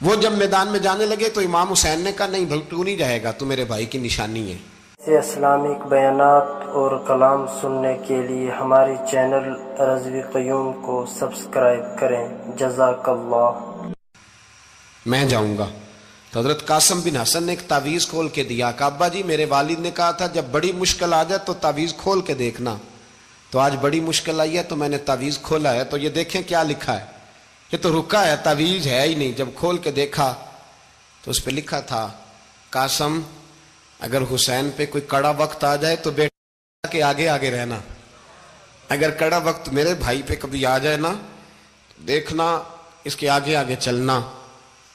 وہ جب میدان میں جانے لگے تو امام حسین نے کہا نہیں بھائی تو نہیں جائے گا، تو میرے بھائی کی نشانی ہے۔ سے اسلامک بیانات اور کلام سننے کے لیے ہماری چینل رضوی قیوم کو سبسکرائب کریں۔ جزاک اللہ۔ میں جاؤں گا۔ تو حضرت قاسم بن حسن نے ایک تعویذ کھول کے دیا کہ ابا جی میرے والد نے کہا تھا جب بڑی مشکل آ جائے تو تعویذ کھول کے دیکھنا، تو آج بڑی مشکل آئی ہے تو میں نے تعویذ کھولا ہے، تو یہ دیکھیں کیا لکھا ہے، یہ تو رکا ہے، تعویذ ہے ہی نہیں۔ جب کھول کے دیکھا تو اس پہ لکھا تھا قاسم اگر حسین پہ کوئی کڑا وقت آ جائے تو بیٹا کے آگے آگے رہنا، اگر کڑا وقت میرے بھائی پہ کبھی آ جائے نا دیکھنا اس کے آگے آگے چلنا،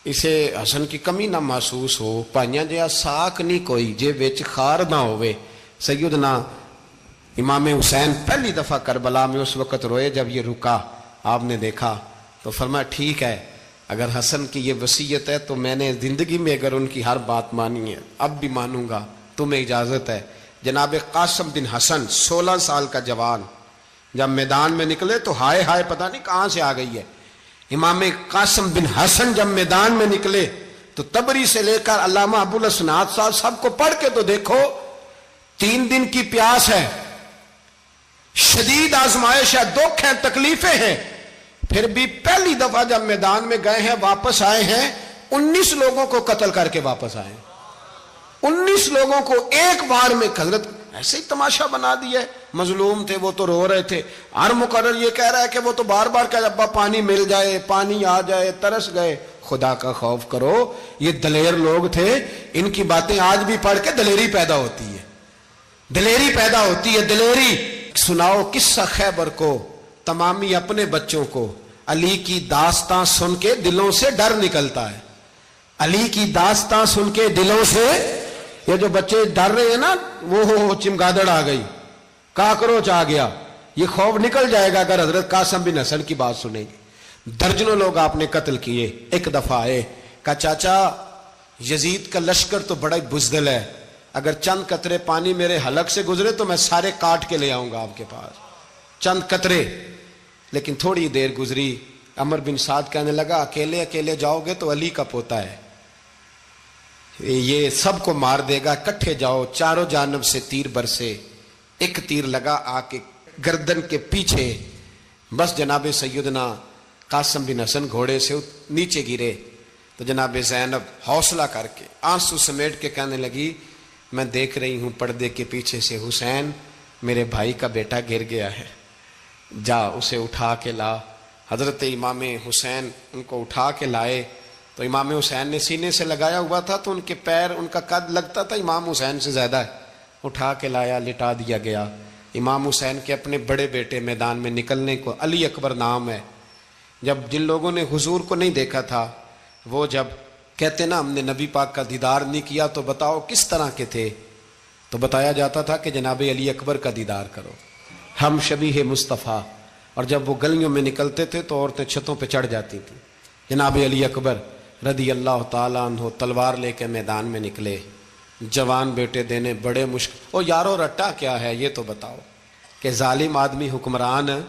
اسے حسن کی کمی نہ محسوس ہو، پائیاں جہاں ساک نہیں کوئی جے وچ خار نہ ہوئے۔ سیدنا امام حسین پہلی دفعہ کربلا میں اس وقت روئے جب یہ رکا، آپ نے دیکھا تو فرمایا ٹھیک ہے اگر حسن کی یہ وصیت ہے تو میں نے زندگی میں اگر ان کی ہر بات مانی ہے اب بھی مانوں گا، تمہیں اجازت ہے۔ جناب قاسم بن حسن 16 سال کا جوان جب میدان میں نکلے تو ہائے ہائے پتہ نہیں کہاں سے آ گئی ہے۔ امام قاسم بن حسن جب میدان میں نکلے تو تبری سے لے کر علامہ ابو الاسناد صاحب سب کو پڑھ کے تو دیکھو، 3 دن کی پیاس ہے، شدید آزمائش ہے، دکھ ہیں، تکلیفیں ہیں، پھر بھی پہلی دفعہ جب میدان میں گئے ہیں واپس آئے ہیں 19 لوگوں کو قتل کر کے واپس آئے ہیں، 19 لوگوں کو ایک بار میں۔ حضرت ایسے ہی تماشا بنا دیا ہے، مظلوم تھے وہ تو رو رہے تھے، ہر مقرر یہ کہہ رہا ہے کہ وہ تو بار بار کہ ابا پانی مل جائے، پانی آ جائے، ترس گئے۔ خدا کا خوف کرو، یہ دلیر لوگ تھے، ان کی باتیں آج بھی پڑھ کے دلیری پیدا ہوتی ہے، دلیری پیدا ہوتی ہے، دلیری۔ سناؤ قصہ خیبر کو تمامی اپنے بچوں کو، علی کی داستان سن کے دلوں سے ڈر نکلتا ہے، علی کی داستان سن کے دلوں سے یہ جو بچے ڈر رہے ہیں نا وہ چمگادڑ آ گئی، کاکروچ آ گیا، یہ خوف نکل جائے گا اگر حضرت قاسم بن حسن کی بات سنیں گے۔ درجنوں لوگ آپ نے قتل کیے۔ ایک دفعہ آئے کہا چاچا یزید کا لشکر تو بڑا ہی بزدل ہے، اگر چند قطرے پانی میرے حلق سے گزرے تو میں سارے کاٹ کے لے آؤں گا آپ کے پاس، چند قطرے۔ لیکن تھوڑی دیر گزری، عمر بن سعد کہنے لگا اکیلے اکیلے جاؤ گے تو علی کا پوتا ہے، یہ سب کو مار دے گا، کٹھے جاؤ۔ چاروں جانب سے تیر برسے، ایک تیر لگا آ کے گردن کے پیچھے، بس جناب سیدنا قاسم بن حسن گھوڑے سے نیچے گرے تو جناب زینب حوصلہ کر کے آنسو سمیٹ کے کہنے لگی میں دیکھ رہی ہوں پردے کے پیچھے سے حسین میرے بھائی کا بیٹا گر گیا ہے، جا اسے اٹھا کے لا۔ حضرت امام حسین ان کو اٹھا کے لائے تو امام حسین نے سینے سے لگایا ہوا تھا تو ان کے پیر، ان کا قد لگتا تھا امام حسین سے زیادہ ہے، اٹھا کے لایا، لٹا دیا گیا۔ امام حسین کے اپنے بڑے بیٹے میدان میں نکلنے کو، علی اکبر نام ہے، جب جن لوگوں نے حضور کو نہیں دیکھا تھا وہ جب کہتے نا ہم نے نبی پاک کا دیدار نہیں کیا تو بتاؤ کس طرح کے تھے، تو بتایا جاتا تھا کہ جناب علی اکبر کا دیدار کرو، ہم شبیہ مصطفیٰ۔ اور جب وہ گلیوں میں نکلتے تھے تو عورتیں چھتوں پہ چڑھ جاتی تھیں۔ جناب علی اکبر رضی اللہ تعالیٰ عنہ تلوار لے کے میدان میں نکلے، جوان بیٹے دینے بڑے مشکل۔ او یارو رٹا کیا ہے یہ تو بتاؤ، کہ ظالم آدمی حکمران ہے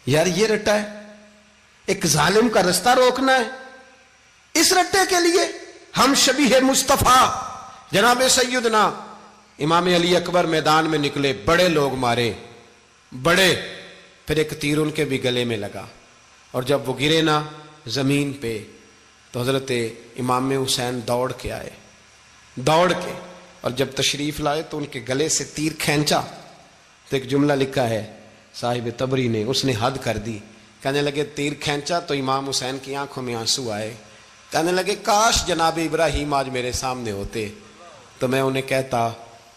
یار، یہ رٹا ہے، ایک ظالم کا رستہ روکنا ہے، اس رٹے کے لیے ہم شبیہ مصطفیٰ۔ جناب سیدنا امام علی اکبر میدان میں نکلے، بڑے لوگ مارے، بڑے، پھر ایک تیر ان کے بھی گلے میں لگا، اور جب وہ گرے نا زمین پہ تو حضرت امام حسین دوڑ کے آئے، دوڑ کے، اور جب تشریف لائے تو ان کے گلے سے تیر کھینچا تو ایک جملہ لکھا ہے صاحب تبری نے، اس نے حد کر دی، کہنے لگے تیر کھینچا تو امام حسین کی آنکھوں میں آنسو آئے، کہنے لگے کاش جناب ابراہیم آج میرے سامنے ہوتے تو میں انہیں کہتا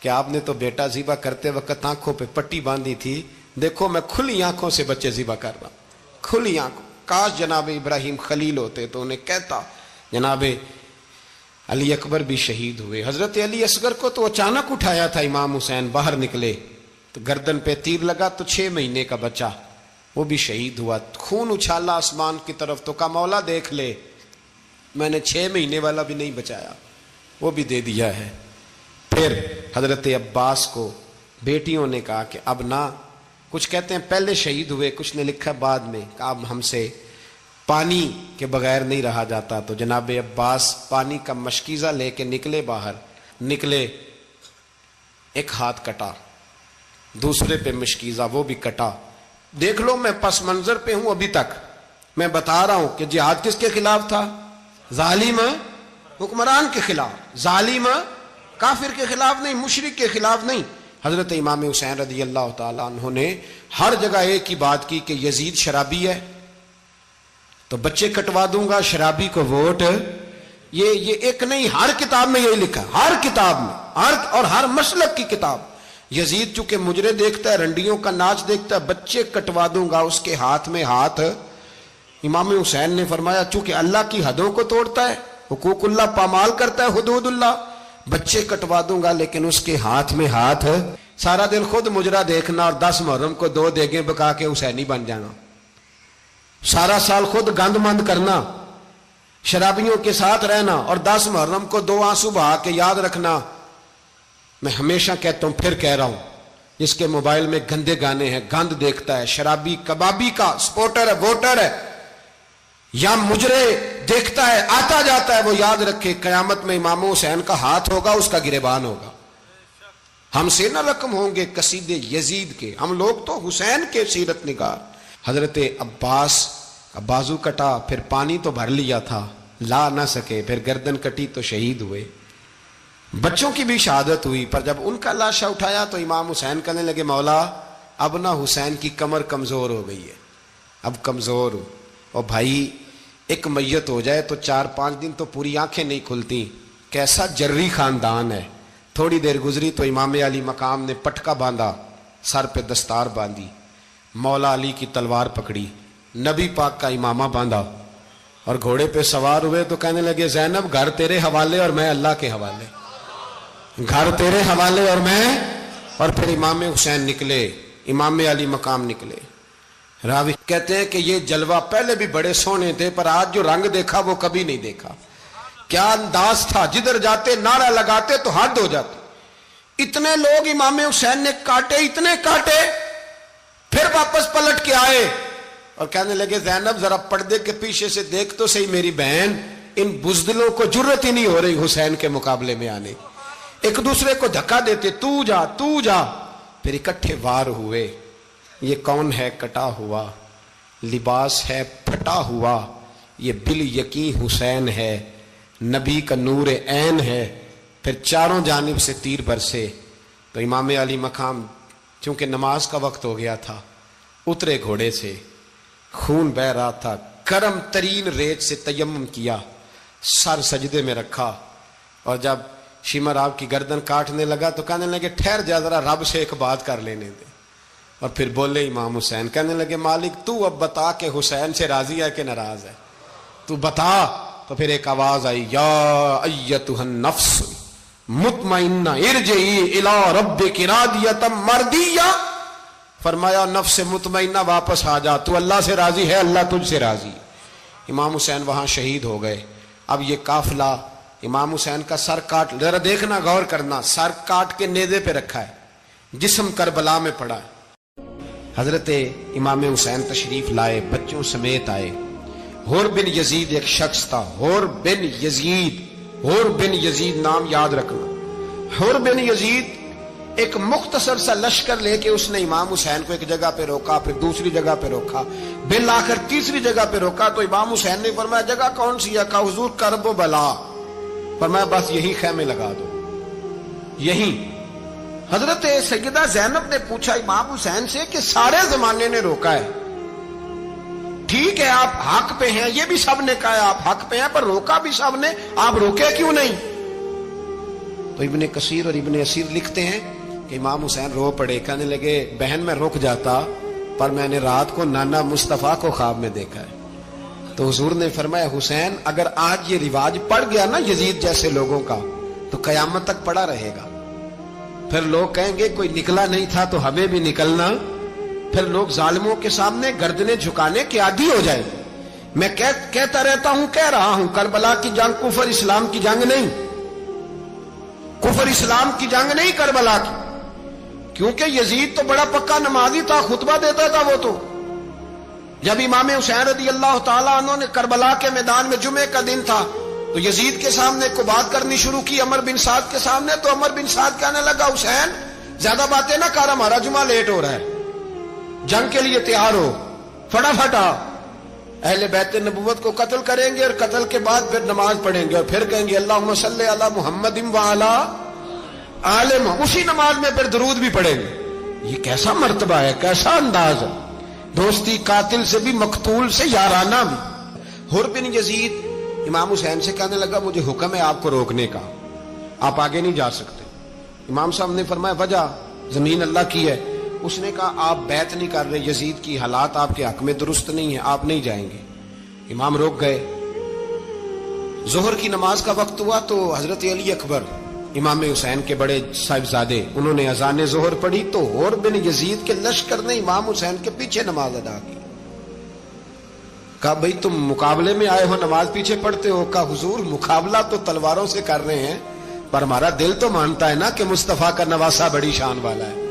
کہ آپ نے تو بیٹا ذبح کرتے وقت آنکھوں پہ پٹی باندھی تھی، دیکھو میں کھلی آنکھوں سے بچے ذبح کر رہا ہوں، کھلی آنکھوں، کاش جناب ابراہیم خلیل ہوتے تو انہیں کہتا۔ جناب علی اکبر بھی شہید ہوئے۔ حضرت علی اصغر کو تو اچانک اٹھایا تھا امام حسین، باہر نکلے تو گردن پہ تیر لگا تو 6 مہینے کا بچہ وہ بھی شہید ہوا، خون اچھالا آسمان کی طرف تو کہا مولا دیکھ لے میں نے 6 مہینے والا بھی نہیں بچایا، وہ بھی دے دیا ہے۔ پھر حضرت عباس کو بیٹیوں نے کہا کہ اب نہ، کچھ کہتے ہیں پہلے شہید ہوئے، کچھ نے لکھا بعد میں، کہ اب ہم سے پانی کے بغیر نہیں رہا جاتا. تو جناب عباس پانی کا مشکیزہ لے کے نکلے باہر. نکلے، ایک ہاتھ کٹا، دوسرے پہ مشکیزہ، وہ بھی کٹا. دیکھ لو میں پس منظر پہ ہوں ابھی تک. میں بتا رہا ہوں کہ جہاد کس کے خلاف تھا؟ ظالم حکمران کے خلاف، ظالم کافر کے خلاف نہیں، مشرک کے خلاف نہیں. حضرت امام حسین رضی اللہ تعالیٰ عنہ نے ہر جگہ ایک ہی بات کی کہ یزید شرابی ہے تو بچے کٹوا دوں گا، شرابی کو ووٹ. یہ ایک نہیں، ہر کتاب میں یہی لکھا، ہر کتاب میں، اور ہر مسلک کی کتاب. یزید چونکہ مجرے دیکھتا ہے، رنڈیوں کا ناچ دیکھتا ہے، بچے کٹوا دوں گا، اس کے ہاتھ میں ہاتھ. امام حسین نے فرمایا چونکہ اللہ کی حدوں کو توڑتا ہے، حقوق اللہ پامال کرتا ہے، حدود اللہ، بچے کٹوا دوں گا لیکن اس کے ہاتھ میں ہاتھ. سارا دن خود مجرا دیکھنا اور 10 محرم کو 2 دیگیں پکا کے حسینی بن جانا، سارا سال خود گند مند کرنا، شرابیوں کے ساتھ رہنا، اور 10 محرم کو 2 آنسو بہا کے یاد رکھنا. میں ہمیشہ کہتا ہوں، پھر کہہ رہا ہوں، جس کے موبائل میں گندے گانے ہیں، گند دیکھتا ہے، شرابی کبابی کا سپورٹر ہے، ووٹر ہے، یا مجرے دیکھتا ہے آتا جاتا ہے، وہ یاد رکھے قیامت میں امام حسین کا ہاتھ ہوگا، اس کا گریبان ہوگا. ہم سے نہ رقم ہوں گے قصیدے یزید کے، ہم لوگ تو حسین کے سیرت نگار. حضرت عباس کا بازو کٹا، پھر پانی تو بھر لیا تھا، لا نہ سکے، پھر گردن کٹی تو شہید ہوئے. بچوں کی بھی شہادت ہوئی، پر جب ان کا لاشا اٹھایا تو امام حسین کہنے لگے مولا اب نہ حسین کی کمر کمزور ہو گئی ہے، اب کمزور ہو. اور بھائی ایک میت ہو جائے تو 4-5 دن تو پوری آنکھیں نہیں کھلتی. کیسا جری خاندان ہے. تھوڑی دیر گزری تو امام علی مقام نے پٹکا باندھا، سر پہ دستار باندھی، مولا علی کی تلوار پکڑی، نبی پاک کا امامہ باندھا اور گھوڑے پہ سوار ہوئے. تو کہنے لگے زینب گھر تیرے حوالے اور میں اللہ کے حوالے، گھر تیرے حوالے اور میں. اور پھر امام حسین نکلے، امام علی مقام نکلے. راوی کہتے ہیں کہ یہ جلوہ پہلے بھی بڑے سونے تھے، پر آج جو رنگ دیکھا وہ کبھی نہیں دیکھا. کیا انداز تھا، جدھر جاتے نعرہ لگاتے تو حد ہو جاتے. اتنے لوگ امام حسین نے کاٹے، اتنے کاٹے، پھر واپس پلٹ کے آئے اور کہنے لگے زینب ذرا پردے کے پیچھے سے دیکھ تو صحیح میری بہن، ان بزدلوں کو جرت ہی نہیں ہو رہی حسین کے مقابلے میں آنے. ایک دوسرے کو دھکا دیتے، تو جا تو جا. پھر اکٹھے وار ہوئے. یہ کون ہے کٹا ہوا، لباس ہے پھٹا ہوا، یہ بال یقین حسین ہے، نبی کا نور عین ہے. پھر چاروں جانب سے تیر برسے. تو امام علی مقام چونکہ نماز کا وقت ہو گیا تھا، اترے گھوڑے سے، خون بہ رہا تھا، گرم ترین ریت سے تیمم کیا، سر سجدے میں رکھا، اور جب شمر آپ کی گردن کاٹنے لگا تو کہنے لگے ٹھہر جا ذرا رب سے ایک بات کر لینے دے. اور پھر بولے امام حسین، کہنے لگے مالک تو اب بتا کہ حسین سے راضی ہے کہ ناراض ہے، تو بتا. تو پھر ایک آواز آئی، یا ایتھا النفس مطمئنہ ارجعی الی ربک راضیۃ مرضیہ. فرمایا نفس مطمئنہ واپس آ جا، تو اللہ سے راضی ہے، اللہ تجھ سے راضی. امام حسین وہاں شہید ہو گئے. اب یہ قافلہ امام حسین کا سر کاٹ، ذرا دیکھنا غور کرنا، سر کاٹ کے نیزے پہ رکھا ہے، جسم کربلا میں پڑا ہے. حضرت امام حسین تشریف لائے، بچوں سمیت آئے. حور بن یزید ایک شخص تھا، حور بن یزید، حور بن یزید نام یاد رکھنا. حور بن یزید ایک مختصر سا لشکر لے کے اس نے امام حسین کو ایک جگہ پہ روکا، پھر دوسری جگہ پہ روکا، بالآخر تیسری جگہ پہ روکا. تو امام حسین نے فرمایا جگہ کون سی ہے؟ کہا حضور کرب و بلا. فرمایا بس یہی خیمے لگا دو، یہی. حضرت سیدہ زینب نے پوچھا امام حسین سے کہ سارے زمانے نے روکا ہے، ٹھیک ہے آپ حق پہ ہیں، یہ بھی سب نے کہا ہے آپ حق پہ ہیں، پر روکا بھی سب نے، آپ روکے کیوں نہیں؟ تو ابن کثیر اور ابن اسیر لکھتے ہیں کہ امام حسین رو پڑے، کہنے لگے بہن میں رک جاتا، پر میں نے رات کو نانا مصطفیٰ کو خواب میں دیکھا ہے. تو حضور نے فرمایا حسین اگر آج یہ رواج پڑ گیا نا یزید جیسے لوگوں کا تو قیامت تک پڑا رہے گا. پھر لوگ کہیں گے کوئی نکلا نہیں تھا تو ہمیں بھی نکلنا. پھر لوگ ظالموں کے سامنے گردنیں جھکانے کے عادی ہو جائیں. میں کہتا رہتا ہوں، کہہ رہا ہوں، کربلا کی جنگ کفر اسلام کی جنگ نہیں، کفر اسلام کی جنگ نہیں کربلا کی، کیونکہ یزید تو بڑا پکا نمازی تھا، خطبہ دیتا تھا وہ تو. جب امام حسین رضی اللہ تعالیٰ عنہ نے کربلا کے میدان میں جمعے کا دن تھا تو یزید کے سامنے کو بات کرنی شروع کی عمر بن سعد کے سامنے، تو عمر بن سعد کہنے لگا حسین زیادہ باتیں نہ کر، ہمارا جمعہ لیٹ ہو رہا ہے، جنگ کے لیے تیار ہو، فٹافٹ آ، اہل بیت نبوت کو قتل کریں گے اور قتل کے بعد پھر نماز پڑھیں گے اور پھر کہیں گے اللہم صلی علی محمد وعلی آل محمد، اسی نماز میں پھر درود بھی پڑھیں گے۔ یہ کیسا مرتبہ ہے، کیسا انداز ہے، دوستی قاتل سے بھی مقتول سے یارانہ بھی۔ حر بن یزید امام حسین سے کہنے لگا مجھے حکم ہے آپ کو روکنے کا، آپ آگے نہیں جا سکتے۔ امام صاحب نے فرمایا وجہ زمین اللہ کی ہے۔ اس نے کہا آپ بیعت نہیں کر رہے، یزید کی حالات آپ کے حق میں درست نہیں ہیں، آپ نہیں جائیں گے۔ امام روک گئے۔ ظہر کی نماز کا وقت ہوا تو حضرت علی اکبر امام حسین کے بڑے صاحبزادے انہوں نے اذان ظہر پڑھی تو حر بن یزید کے لشکر نے امام حسین کے پیچھے نماز ادا کی۔ کہا بھئی تم مقابلے میں آئے ہو نماز پیچھے پڑھتے ہو؟ کہا حضور مقابلہ تو تلواروں سے کر رہے ہیں پر ہمارا دل تو مانتا ہے نا کہ مصطفیٰ کا نواسہ بڑی شان والا ہے۔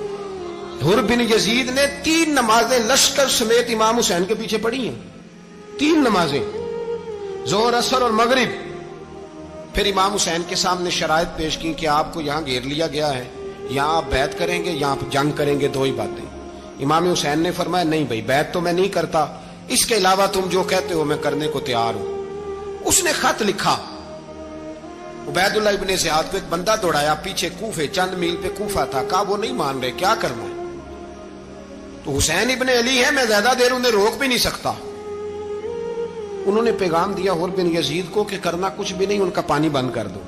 حر بن یزید نے 3 نمازیں لشکر سمیت امام حسین کے پیچھے پڑھی ہیں، 3 نمازیں، ظہر اثر اور مغرب۔ پھر امام حسین کے سامنے شرائط پیش کی کہ آپ کو یہاں گھیر لیا گیا ہے، یہاں آپ بیعت کریں گے، یہاں آپ جنگ کریں گے، 2 ہی باتیں۔ امام حسین نے فرمایا نہیں بھائی بیعت تو میں نہیں کرتا، اس کے علاوہ تم جو کہتے ہو میں کرنے کو تیار ہوں۔ اس نے خط لکھا، عبید اللہ ابن زیاد کو ایک بندہ دوڑایا پیچھے کوفے، چند میل پہ کوفہ تھا، کہا وہ نہیں مان رہے، کیا کرنا ہے؟ تو حسین ابن علی ہے، میں زیادہ دیر انہیں روک بھی نہیں سکتا۔ انہوں نے پیغام دیا حر بن یزید کو کہ کرنا کچھ بھی نہیں، ان کا پانی بند کر دو،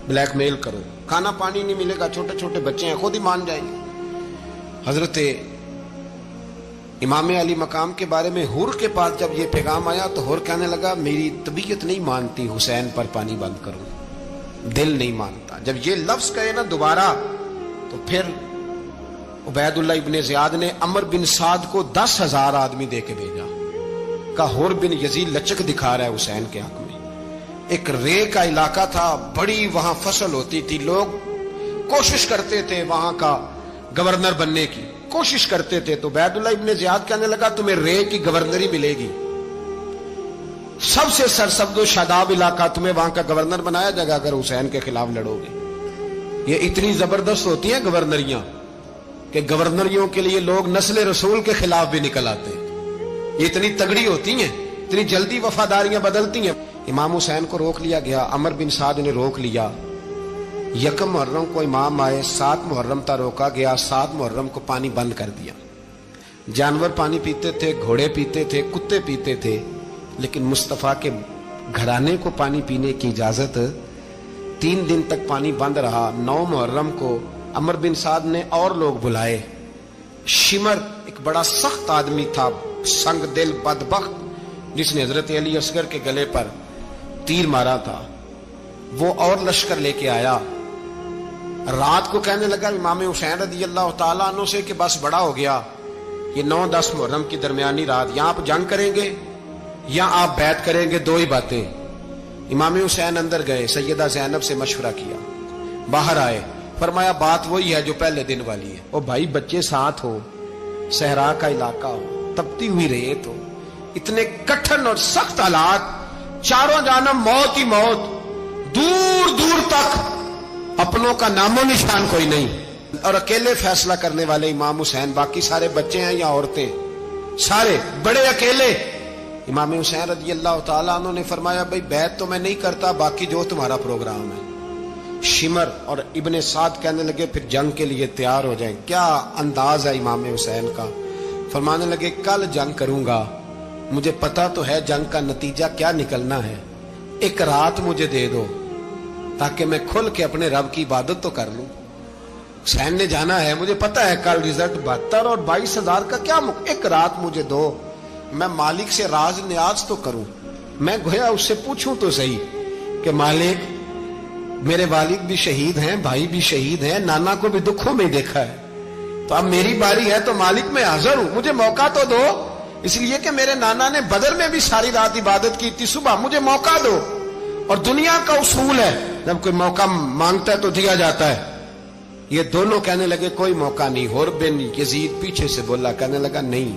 بلیک میل کرو، کھانا پانی نہیں ملے گا، چھوٹے چھوٹے بچے ہیں، خود ہی مان جائیں گے۔ حضرت امام علی مقام کے بارے میں حر کے پاس جب یہ پیغام آیا تو حر کہنے لگا میری طبیعت نہیں مانتی حسین پر پانی بند کروں، دل نہیں مانتا۔ جب یہ لفظ کہے نا دوبارہ تو پھر عبید اللہ ابن زیاد نے عمر بن سعد کو 10,000 آدمی دے کے بھیجا، کہا حر بن یزید لچک دکھا رہا ہے حسین کے حق میں۔ ایک رے کا علاقہ تھا، بڑی وہاں فصل ہوتی تھی، لوگ کوشش کرتے تھے وہاں کا گورنر بننے کی، کوشش کرتے تھے۔ تو عبید اللہ ابن زیاد کہنے لگا تمہیں رے کی گورنری ملے گی، سب سے سرسبز و شاداب علاقہ، تمہیں وہاں کا گورنر بنایا جائے گا اگر حسین کے خلاف لڑو گے۔ یہ اتنی زبردست ہوتی ہیں گورنریاں کہ گورنریوں کے لیے لوگ نسل رسول کے خلاف بھی نکل آتے ہیں، یہ اتنی تگڑی ہوتی ہیں، اتنی جلدی وفاداریاں بدلتی ہیں۔ امام حسین کو روک لیا گیا، عمر بن سعد نے روک لیا۔ 1 محرم کو امام آئے، 7 محرم تا روکا گیا، 7 محرم کو پانی بند کر دیا۔ جانور پانی پیتے تھے، گھوڑے پیتے تھے، کتے پیتے تھے، لیکن مصطفیٰ کے گھرانے کو پانی پینے کی اجازت 3 دن تک پانی بند رہا۔ 9 محرم کو عمر بن سعد نے اور لوگ بلائے۔ شمر ایک بڑا سخت آدمی تھا، سنگ دل بدبخت، جس نے حضرت علی اصغر کے گلے پر تیر مارا تھا، وہ اور لشکر لے کے آیا۔ رات کو کہنے لگا امام حسین رضی اللہ تعالیٰ عنہ سے کہ بس بڑا ہو گیا، یہ 9-10 محرم کی درمیانی رات، یہاں آپ جنگ کریں گے یا آپ بیعت کریں گے، 2 ہی باتیں۔ امام حسین اندر گئے، سیدہ زینب سے مشورہ کیا، باہر آئے، فرمایا بات وہی ہے جو پہلے دن والی ہے۔ او بھائی بچے ساتھ ہو، صحرا کا علاقہ ہو، تپتی ہوئی ریت ہو، اتنے کٹھن اور سخت حالات، چاروں جانب موت ہی موت، دور دور تک اپنوں کا نام و نشان کوئی نہیں، اور اکیلے فیصلہ کرنے والے امام حسین، باقی سارے بچے ہیں یا عورتیں، سارے بڑے اکیلے۔ امام حسین رضی اللہ تعالیٰ عنہ نے فرمایا بھائی بیعت تو میں نہیں کرتا، باقی جو تمہارا پروگرام ہے۔ شمر اور ابن سعد کہنے لگے پھر جنگ کے لیے تیار ہو جائیں۔ کیا انداز ہے امام حسین کا، فرمانے لگے کل جنگ کروں گا، مجھے پتا تو ہے جنگ کا نتیجہ کیا نکلنا ہے، 1 رات مجھے دے دو تاکہ میں کھل کے اپنے رب کی عبادت تو کر لوں۔ حسین نے جانا ہے، مجھے پتا ہے کل رزلٹ 72 اور 22,000 کا کیا 1 رات مجھے دو، میں مالک سے راز نیاز تو کروں، میں گویا اس سے پوچھوں تو صحیح کہ مالک میرے والد بھی شہید ہیں، بھائی بھی شہید ہیں، نانا کو بھی دکھوں میں دیکھا ہے، تو اب میری باری ہے تو مالک میں حاضر ہوں، مجھے موقع تو دو، اس لیے کہ میرے نانا نے بدر میں بھی ساری رات عبادت کی تھی، صبح مجھے موقع دو۔ اور دنیا کا اصول ہے جب کوئی موقع مانگتا ہے تو دیا جاتا ہے۔ یہ دونوں کہنے لگے کوئی موقع نہیں۔ حر بن یزید پیچھے سے بولا، کہنے لگا نہیں،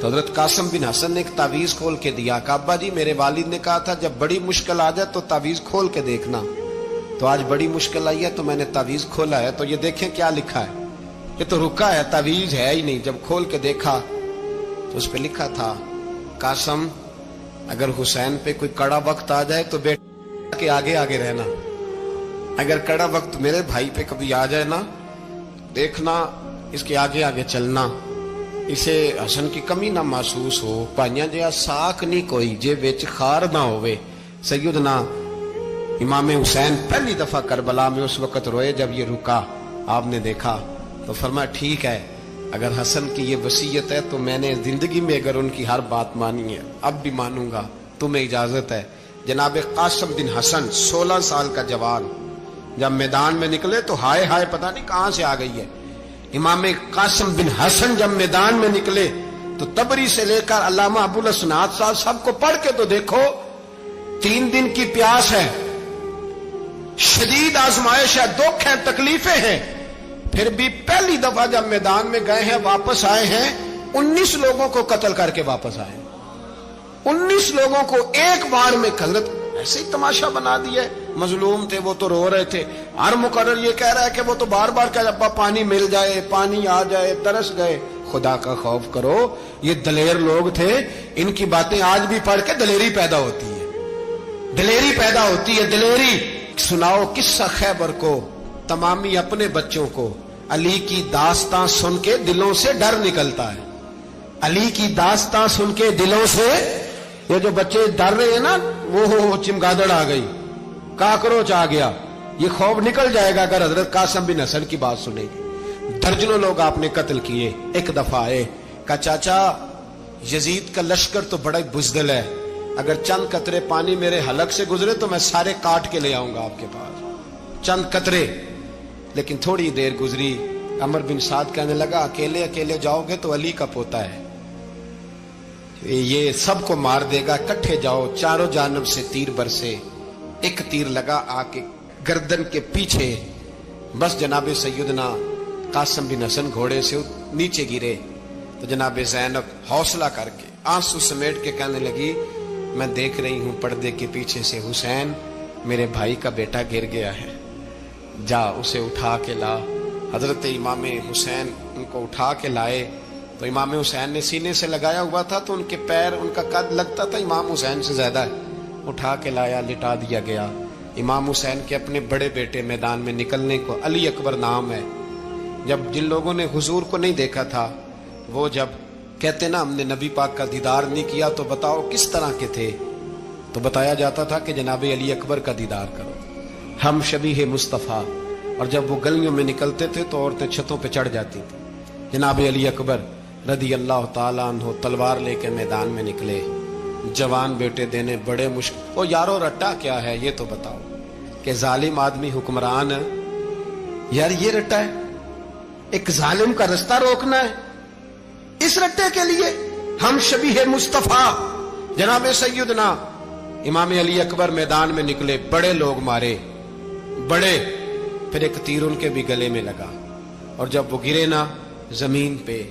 تو حضرت قاسم بن حسن نے ایک تعویذ کھول کے دیا کہ ابا جی میرے والد نے کہا تھا جب بڑی مشکل آ جائے تو تعویذ کھول کے دیکھنا، تو آج بڑی مشکل آئی ہے تو میں نے تعویذ کھولا ہے، تو یہ دیکھیں کیا لکھا ہے، یہ تو رکا ہے، تعویذ ہے ہی نہیں۔ جب کھول کے دیکھا تو اس پہ لکھا تھا قاسم اگر حسین پہ کوئی کڑا وقت آ جائے تو بیٹا کے آگے آگے رہنا، اگر کڑا وقت میرے بھائی پہ کبھی آ جائے نا دیکھنا اس کے آگے آگے چلنا، اسے حسن کی کمی نہ محسوس ہو، پائیاں جہاں ساکھ نہیں کوئی جے وچ خار نہ ہوئے۔ سیدنا امام حسین پہلی دفعہ کربلا میں اس وقت روئے جب یہ رکا، آپ نے دیکھا تو فرمایا ٹھیک ہے اگر حسن کی یہ وصیت ہے تو میں نے زندگی میں اگر ان کی ہر بات مانی ہے اب بھی مانوں گا، تمہیں اجازت ہے۔ جناب قاسم بن حسن 16 سال کا جوان جب میدان میں نکلے تو ہائے ہائے پتہ نہیں کہاں سے آ گئی ہے۔ امام قاسم بن حسن جب میدان میں نکلے تو تبری سے لے کر علامہ ابو الاسناد صاحب سب کو پڑھ کے تو دیکھو، 3 دن کی پیاس ہے، شدید آزمائش ہے، دکھ ہے، تکلیفیں ہیں، پھر بھی پہلی دفعہ جب میدان میں گئے ہیں واپس آئے ہیں 19 لوگوں کو قتل کر کے واپس آئے، 19 لوگوں کو ایک بار میں حضرت ایسے ہی تماشا بنا دیا ہے۔ مظلوم تھے وہ تو رو رہے تھے، ہر مقرر یہ کہہ رہا ہے کہ وہ تو بار بار کہ ابا پانی مل جائے، پانی آ جائے، ترس گئے۔ خدا کا خوف کرو، یہ دلیر لوگ تھے، ان کی باتیں آج بھی پڑھ کے دلیری پیدا ہوتی ہے، دلیری پیدا ہوتی ہے، دلیری۔ سناؤ قصہ خیبر کو تمامی اپنے بچوں کو، علی کی داستاں سن کے دلوں سے ڈر نکلتا ہے، علی کی داستاں سن کے دلوں سے یہ جو بچے ڈر رہے ہیں نا وہ چمگادڑ آ گئی، کاکروچ آ گیا، یہ خوف نکل جائے گا اگر حضرت قاسم بن حسن کی بات سنیں گے۔ درجنوں لوگ آپ نے قتل کیے، ایک دفعہ آئے کہا چاچا یزید کا لشکر تو بڑا بزدل ہے، اگر چند قطرے پانی میرے حلق سے گزرے تو میں سارے کاٹ کے لے آؤں گا آپ کے پاس، چند قطرے۔ لیکن تھوڑی دیر گزری، عمر بن سعد کہنے لگا اکیلے اکیلے جاؤ گے تو علی کا پوتا ہے، یہ سب کو مار دے گا، کٹھے جاؤ، چاروں جانب سے تیر برسے، ایک تیر لگا آ کے گردن کے پیچھے، بس جناب سیدنا قاسم بن حسن گھوڑے سے نیچے گرے تو جناب زینب حوصلہ کر کے آنسو سمیٹ کے کہنے لگی میں دیکھ رہی ہوں پردے کے پیچھے سے حسین میرے بھائی کا بیٹا گر گیا ہے، جا اسے اٹھا کے لا۔ حضرت امام حسین ان کو اٹھا کے لائے تو امام حسین نے سینے سے لگایا ہوا تھا تو ان کے پیر، ان کا قد لگتا تھا امام حسین سے زیادہ ہے، اٹھا کے لایا، لٹا دیا گیا۔ امام حسین کے اپنے بڑے بیٹے میدان میں نکلنے کو علی اکبر نام ہے، جب جن لوگوں نے حضور کو نہیں دیکھا تھا وہ جب کہتے نا ہم نے نبی پاک کا دیدار نہیں کیا تو بتاؤ کس طرح کے تھے، تو بتایا جاتا تھا کہ جناب علی اکبر کا دیدار کرو، ہم شبیہ مصطفیٰ۔ اور جب وہ گلیوں میں نکلتے تھے تو عورتیں چھتوں پہ چڑھ جاتی تھی۔ جناب علی اکبر رضی اللہ تعالیٰ عنہ تلوار لے کے میدان میں نکلے، جوان بیٹے دینے بڑے مشکل۔ او یارو رٹا کیا ہے یہ تو بتاؤ، کہ ظالم آدمی حکمران ہے، یار یہ رٹا ہے، ایک ظالم کا رستہ روکنا ہے، اس رٹے کے لیے ہم شبیہ مصطفیٰ۔ جناب سیدنا امام علی اکبر میدان میں نکلے، بڑے لوگ مارے، بڑے، پھر ایک تیر ان کے بھی گلے میں لگا، اور جب وہ گرے نا زمین پہ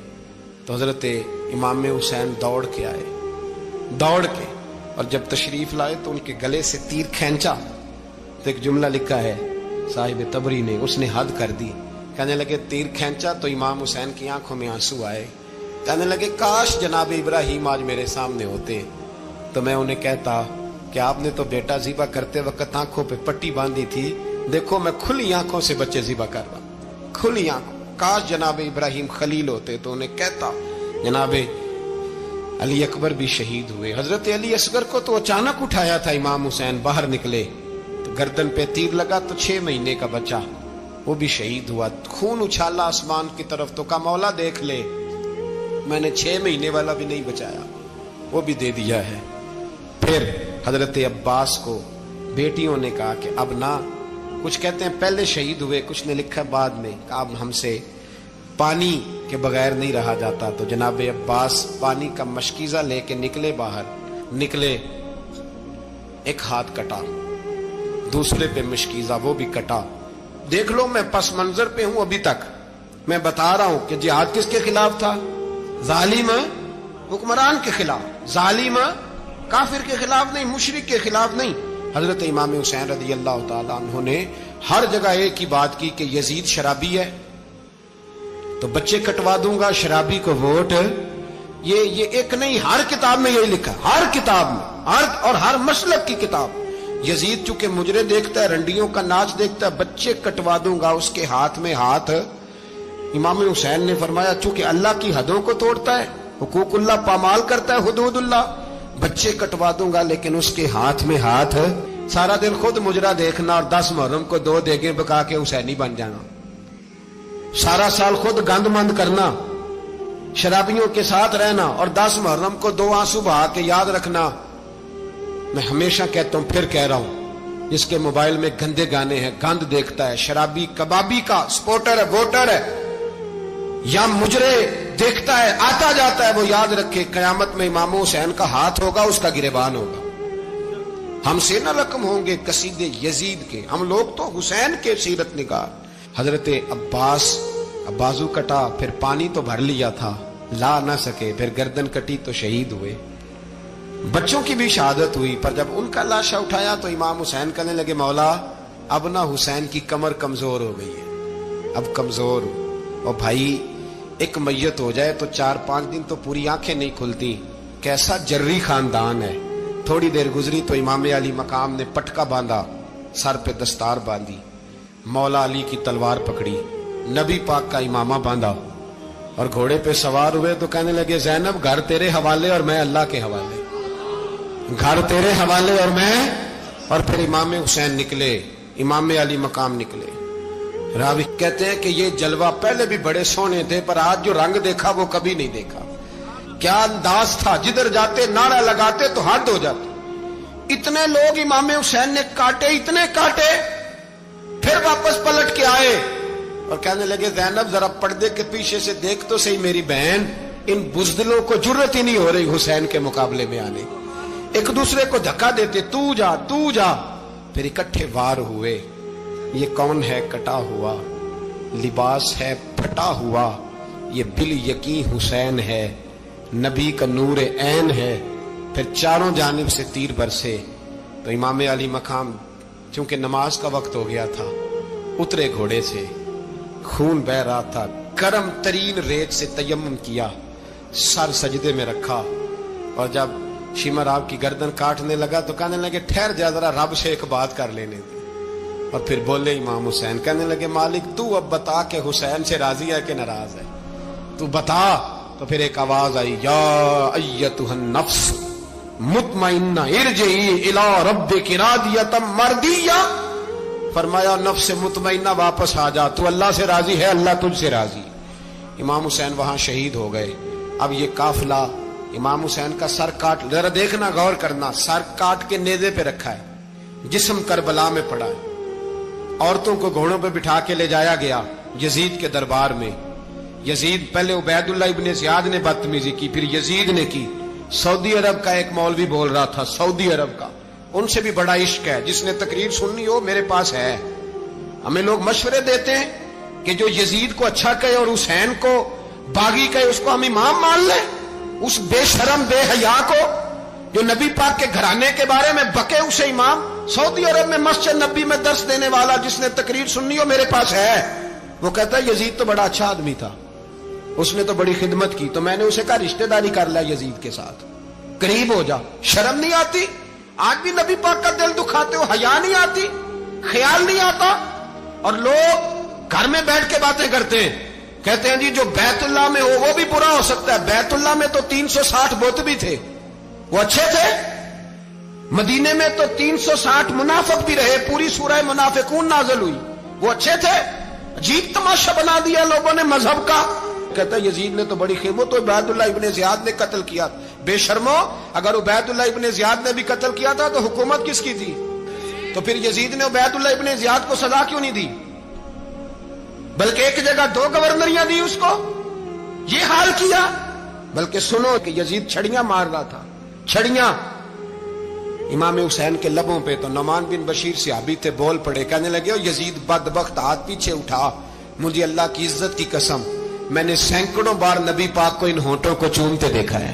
تو حضرت امام حسین دوڑ کے آئے، دوڑ کے، اور جب تشریف لائے تو ان کے گلے سے تیر کھینچا تو ایک جملہ لکھا ہے صاحب تبری نے، اس نے حد کر دی، کہنے لگے تیر کھینچا تو امام حسین کی آنکھوں میں آنسو آئے، کہنے لگے کاش جناب ابراہیم آج میرے سامنے ہوتے تو میں انہیں کہتا کہ آپ نے تو بیٹا ذبح کرتے وقت آنکھوں پہ پٹی باندھی تھی، دیکھو میں کھلی آنکھوں سے بچے ذبح کر رہا ہوں، کھلی آنکھوں، کاش جناب ابراہیم خلیل ہوتے تو انہیں کہتا۔ جناب علی اکبر بھی شہید ہوئے۔ حضرت علی اصغر کو تو اچانک اٹھایا تھا امام حسین، باہر نکلے تو گردن پہ تیر لگا تو 6 مہینے کا بچہ وہ بھی شہید ہوا، خون اچھالا آسمان کی طرف تو کہا مولا دیکھ لے میں نے 6 مہینے والا بھی نہیں بچایا، وہ بھی دے دیا ہے۔ پھر حضرت عباس کو بیٹیوں نے کہا کہ اب نہ، کچھ کہتے ہیں پہلے شہید ہوئے، کچھ نے لکھا بعد میں، کہ اب ہم سے پانی کے بغیر نہیں رہا جاتا، تو جناب عباس پانی کا مشکیزہ لے کے نکلے، باہر نکلے، ایک ہاتھ کٹا، دوسرے پہ مشکیزہ وہ بھی کٹا۔ دیکھ لو میں پس منظر پہ ہوں ابھی تک، میں بتا رہا ہوں کہ جہاد کس کے خلاف تھا، ظالم حکمران کے خلاف, ظالم کافر کے خلاف نہیں, مشرک کے خلاف نہیں. حضرت امام حسین رضی اللہ تعالیٰ عنہ نے ہر جگہ ایک ہی بات کی کہ یزید شرابی ہے تو بچے کٹوا دوں گا, شرابی کو ووٹ. یہ ایک نہیں, ہر کتاب میں یہی لکھا, ہر کتاب میں, اور ہر مسلک کی کتاب. یزید چونکہ مجرے دیکھتا ہے, رنڈیوں کا ناچ دیکھتا ہے, بچے کٹوا دوں گا, اس کے ہاتھ میں ہاتھ. امام حسین نے فرمایا چونکہ اللہ کی حدوں کو توڑتا ہے, حقوق اللہ پامال کرتا ہے, حدود اللہ, بچے کٹوا دوں گا لیکن اس کے ہاتھ میں ہاتھ. سارا دن خود مجرا دیکھنا اور 10 محرم کو 2 دیگیں پکا کے حسینی بن جانا, سارا سال خود گند مند کرنا, شرابیوں کے ساتھ رہنا, اور 10 محرم کو 2 آنسو بہا کے یاد رکھنا. میں ہمیشہ کہتا ہوں, پھر کہہ رہا ہوں, جس کے موبائل میں گندے گانے ہیں, گند دیکھتا ہے, شرابی کبابی کا سپورٹر ہے, ووٹر ہے, یا مجرے دیکھتا ہے, آتا جاتا ہے, وہ یاد رکھے قیامت میں امام حسین کا ہاتھ ہوگا, اس کا گریبان ہوگا. ہم سے نہ رقم ہوں گے قصیدے یزید کے, ہم لوگ تو حسین کے سیرت نگار. حضرت عباس بازو کٹا, پھر پانی تو بھر لیا تھا, لا نہ سکے, پھر گردن کٹی تو شہید ہوئے. بچوں کی بھی شہادت ہوئی, پر جب ان کا لاشا اٹھایا تو امام حسین کہنے لگے مولا اب نہ حسین کی کمر کمزور ہو گئی ہے, اب کمزور ہو. اور بھائی ایک میت ہو جائے تو 4-5 دن تو پوری آنکھیں نہیں کھلتی, کیسا جری خاندان ہے. تھوڑی دیر گزری تو امام علی مقام نے پٹکا باندھا, سر پہ دستار باندھی, مولا علی کی تلوار پکڑی, نبی پاک کا امامہ باندھا, اور گھوڑے پہ سوار ہوئے تو کہنے لگے زینب گھر تیرے حوالے اور میں اللہ کے حوالے, گھر تیرے حوالے اور میں. اور پھر امام حسین نکلے, امام علی مقام نکلے. راوی کہتے ہیں کہ یہ جلوہ پہلے بھی بڑے سونے تھے, پر آج جو رنگ دیکھا وہ کبھی نہیں دیکھا. کیا انداز تھا, جدھر جاتے نعرہ لگاتے تو حد ہو جاتے. اتنے لوگ امام حسین نے کاٹے, اتنے کاٹے, پھر واپس پلٹ کے آئے اور کہنے لگے زینب ذرا پردے کے پیچھے سے دیکھ تو صحیح میری بہن, ان بزدلوں کو جرت ہی نہیں ہو رہی حسین کے مقابلے میں آنے. ایک دوسرے کو دھکا دیتے, تو جا تو جا. پھر اکٹھے وار ہوئے. یہ کون ہے کٹا ہوا, لباس ہے پھٹا ہوا, یہ بال یقین حسین ہے, نبی کا نور عین ہے. پھر چاروں جانب سے تیر برسے تو امام علی مقام چونکہ نماز کا وقت ہو گیا تھا, اترے گھوڑے سے, خون بہ رہا تھا, گرم ترین ریت سے تیمم کیا, سر سجدے میں رکھا, اور جب شمر آپ کی گردن کاٹنے لگا تو کہنے لگے ٹھہر جا ذرا رب سے ایک بات کر لینے دے. اور پھر بولے امام حسین, کہنے لگے مالک تو اب بتا کہ حسین سے راضی ہے کہ ناراض ہے, تو بتا. تو پھر ایک آواز آئی, یا ایتھا النفس مطمئنہ ارجعی الی ربک راضیۃ مرضیہ. فرمایا نفس مطمئنہ واپس آ جا, تو اللہ سے راضی ہے, اللہ تجھ سے راضی. امام حسین وہاں شہید ہو گئے. اب یہ قافلہ امام حسین کا سر کاٹ, ذرا دیکھنا غور کرنا, سر کاٹ کے نیزے پہ رکھا ہے, جسم کربلا میں پڑا ہے. عورتوں کو گھوڑوں پہ بٹھا کے لے جایا گیا یزید کے دربار میں. یزید پہلے عبید اللہ ابن زیاد نے بدتمیزی کی, پھر یزید نے کی. سعودی عرب کا ایک مولوی بول رہا تھا, سعودی عرب کا, ان سے بھی بڑا عشق ہے, جس نے تقریر سننی ہو میرے پاس ہے. ہمیں لوگ مشورے دیتے ہیں کہ جو یزید کو اچھا کہے اور حسین کو باغی کہے اس کو ہم امام مان لیں. اس بے شرم بے حیا کو جو نبی پاک کے گھرانے کے بارے میں بکے اسے امام. سعودی عرب میں مسجد نبی میں درس دینے والا جس نے تقریر سننی ہو میرے پاس ہے. وہ کہتا ہے یزید تو بڑا اچھا آدمی تھا, اس نے تو بڑی خدمت کی, تو میں نے اسے کہا رشتہ داری کر لیا یزید کے ساتھ, قریب ہو جا. شرم نہیں آتی؟ آج بھی نبی پاک کا دل دکھاتے ہو, حیا نہیں آتی, خیال نہیں آتا. اور لوگ گھر میں بیٹھ کے باتیں کرتے ہیں, کہتے ہیں جی جو بیت اللہ میں ہو وہ بھی برا ہو سکتا ہے. بیت اللہ میں تو 360 بت بھی تھے, وہ اچھے تھے. مدینے میں تو 360 منافق بھی رہے, پوری سورہ منافقون نازل ہوئی, وہ اچھے تھے. عجیب تماشا بنا دیا لوگوں نے مذہب کا. کہتا ہے یزید نے تو بڑی خدمت, تو عبید اللہ ابن زیاد نے قتل کیا. بے شرمو, اگر عبید اللہ ابن زیاد نے بھی قتل کیا تھا تو حکومت کس کی تھی؟ تو پھر یزید نے عبید اللہ ابن زیاد کو سزا کیوں نہیں دی, بلکہ ایک جگہ 2 گورنریاں دی اس کو, یہ حال کیا. بلکہ سنو کہ یزید چھڑیاں مار رہا تھا, چھڑیاں امام حسین کے لبوں پہ. تو نعمان بن بشیر صحابی تھے, بول پڑے, کہنے لگے یزید بدبخت ہاتھ پیچھے اٹھا, مجھے اللہ کی عزت کی قسم میں نے سینکڑوں بار نبی پاک کو ان ہونٹوں کو چومتے دیکھا ہے.